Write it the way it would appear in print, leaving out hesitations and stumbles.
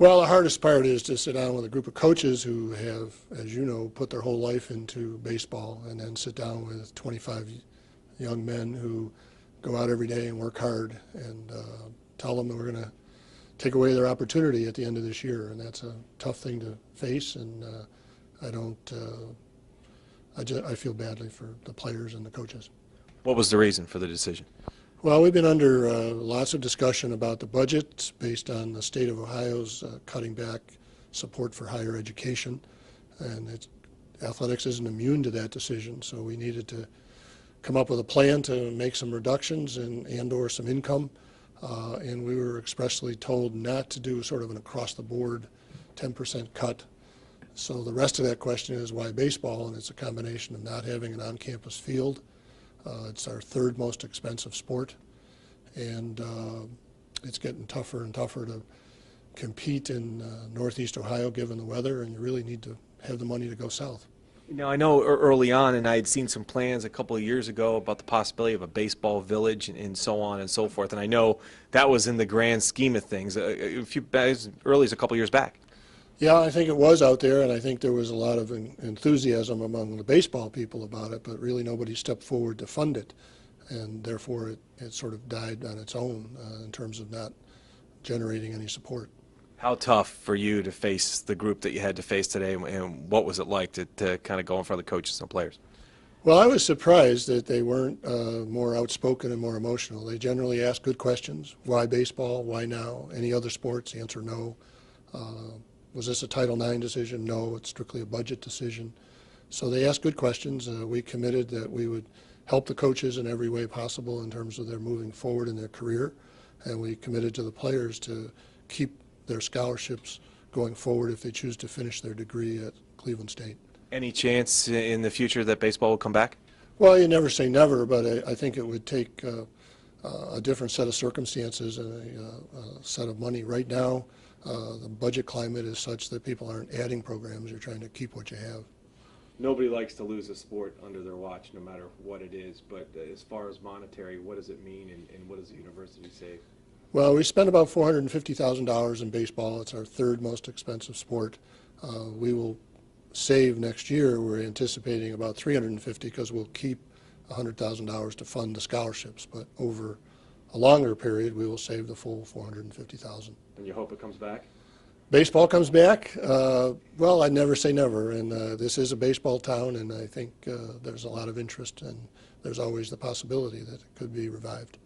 Well, the hardest part is to sit down with a group of coaches who have, as you know, put their whole life into baseball, and then sit down with 25 young men who go out every day and work hard, and tell them that we're going to take away their opportunity at the end of this year. And that's a tough thing to face, and I feel badly for the players and the coaches. What was the reason for the decision? Well, we've been under lots of discussion about the budget based on the state of Ohio's cutting back support for higher education, and athletics isn't immune to that decision, so we needed to come up with a plan to make some reductions and or some income, and we were expressly told not to do sort of an across-the-board 10% cut. So the rest of that question is why baseball, and it's a combination of not having an on-campus field. It's our third most expensive sport, and it's getting tougher and tougher to compete in Northeast Ohio given the weather, and you really need to have the money to go south. Now, I know early on, and I had seen some plans a couple of years ago about the possibility of a baseball village and so on and so forth, and I know that was in the grand scheme of things as early as a couple of years back. Yeah, I think it was out there, and I think there was a lot of enthusiasm among the baseball people about it, but really nobody stepped forward to fund it, and therefore it sort of died on its own in terms of not generating any support. How tough for you to face the group that you had to face today, and what was it like to kind of go in front of the coaches and players? Well, I was surprised that they weren't more outspoken and more emotional. They generally ask good questions. Why baseball? Why now? Any other sports? Answer no. Was this a Title IX decision? No, it's strictly a budget decision. So they asked good questions. We committed that we would help the coaches in every way possible in terms of their moving forward in their career, and we committed to the players to keep their scholarships going forward if they choose to finish their degree at Cleveland State. Any chance in the future that baseball will come back? Well, you never say never, but I think it would take a different set of circumstances and a set of money. Right now, the budget climate is such that people aren't adding programs. You're trying to keep what you have. Nobody likes to lose a sport under their watch, no matter what it is, but as far as monetary, what does it mean, and what does the university save? Well, we spend about $450,000 in baseball. It's our third most expensive sport. We will save next year, we're anticipating about $350,000 because we'll keep $100,000 to fund the scholarships, but over a longer period, we will save the full $450,000. And you hope it comes back? Baseball comes back? Well, I'd never say never, and this is a baseball town, and I think there's a lot of interest, and there's always the possibility that it could be revived.